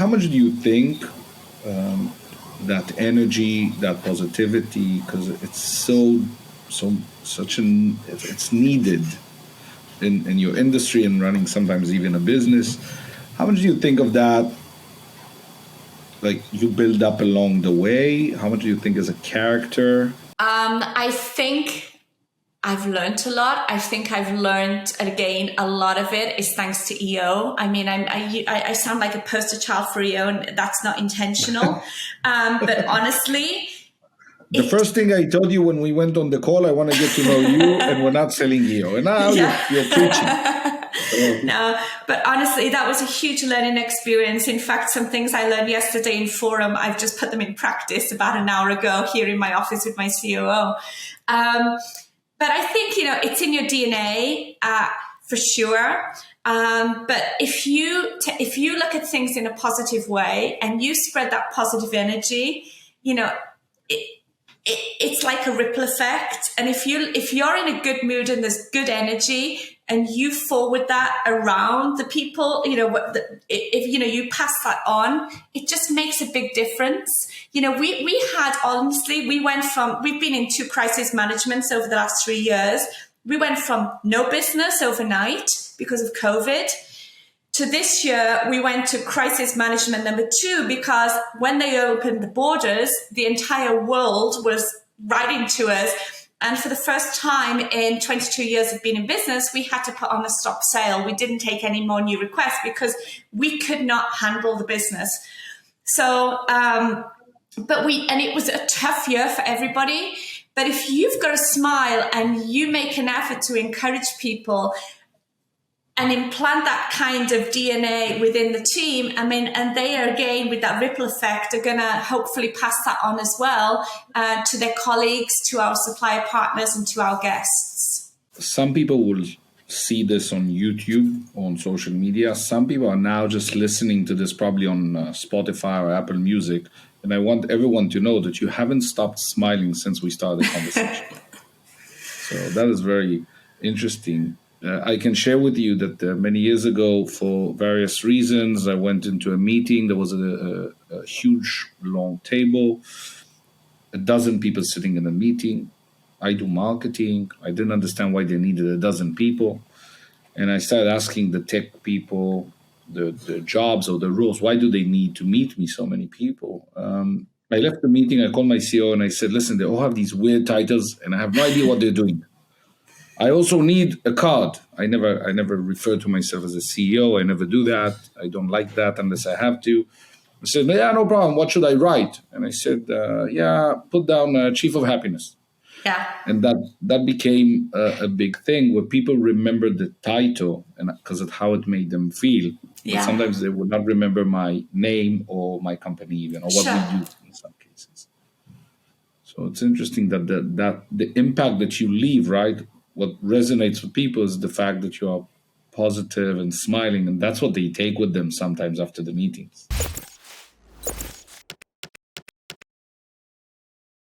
how much do you think that energy, that positivity, because it's it's needed in your industry and running sometimes even a business. How much do you think of that? Like you build up along the way? How much do you think is a character? I think I've learned a lot. I think I've learned, and again, a lot of it is thanks to EO. I mean, I sound like a poster child for EO, and that's not intentional. But honestly, the first thing I told you when we went on the call, I want to get to know you, and we're not selling EO. And now you're preaching. No, but honestly, that was a huge learning experience. In fact, some things I learned yesterday in Forum, I've just put them in practice about an hour ago here in my office with my COO. But I think, it's in your DNA for sure. But if you look at things in a positive way and you spread that positive energy, it's like a ripple effect. And if you're in a good mood and there's good energy and you forward that around the people, if you pass that on, it just makes a big difference. We had, honestly, we've been in 2 crisis managements over the last 3 years. We went from no business overnight because of COVID to this year, we went to crisis management number 2 because when they opened the borders, the entire world was writing to us. And for the first time in 22 years of being in business, we had to put on a stop sale. We didn't take any more new requests because we could not handle the business. So, and it was a tough year for everybody. But if you've got a smile and you make an effort to encourage people and implant that kind of DNA within the team, and they are, again, with that ripple effect, are going to hopefully pass that on as well to their colleagues, to our supplier partners, and to our guests. Some people will see this on YouTube, on social media. Some people are now just listening to this probably on Spotify or Apple Music. And I want everyone to know that you haven't stopped smiling since we started the conversation. So that is very interesting. I can share with you that many years ago, for various reasons, I went into a meeting. There was a huge, long table, 12 people sitting in a meeting. I do marketing. I didn't understand why they needed 12 people. And I started asking the tech people, the jobs or the roles, why do they need to meet me, so many people? I left the meeting. I called my CEO and I said, listen, they all have these weird titles and I have no idea what they're doing. I also need a card. I never refer to myself as a CEO. I never do that. I don't like that unless I have to. I said, yeah, no problem. What should I write? And I said, put down Chief of Happiness. Yeah. And that became a big thing where people remember the title and because of how it made them feel. Yeah. But sometimes they would not remember my name or my company even, or what we do in some cases. So it's interesting that the impact that you leave, right? What resonates with people is the fact that you are positive and smiling, and that's what they take with them sometimes after the meetings.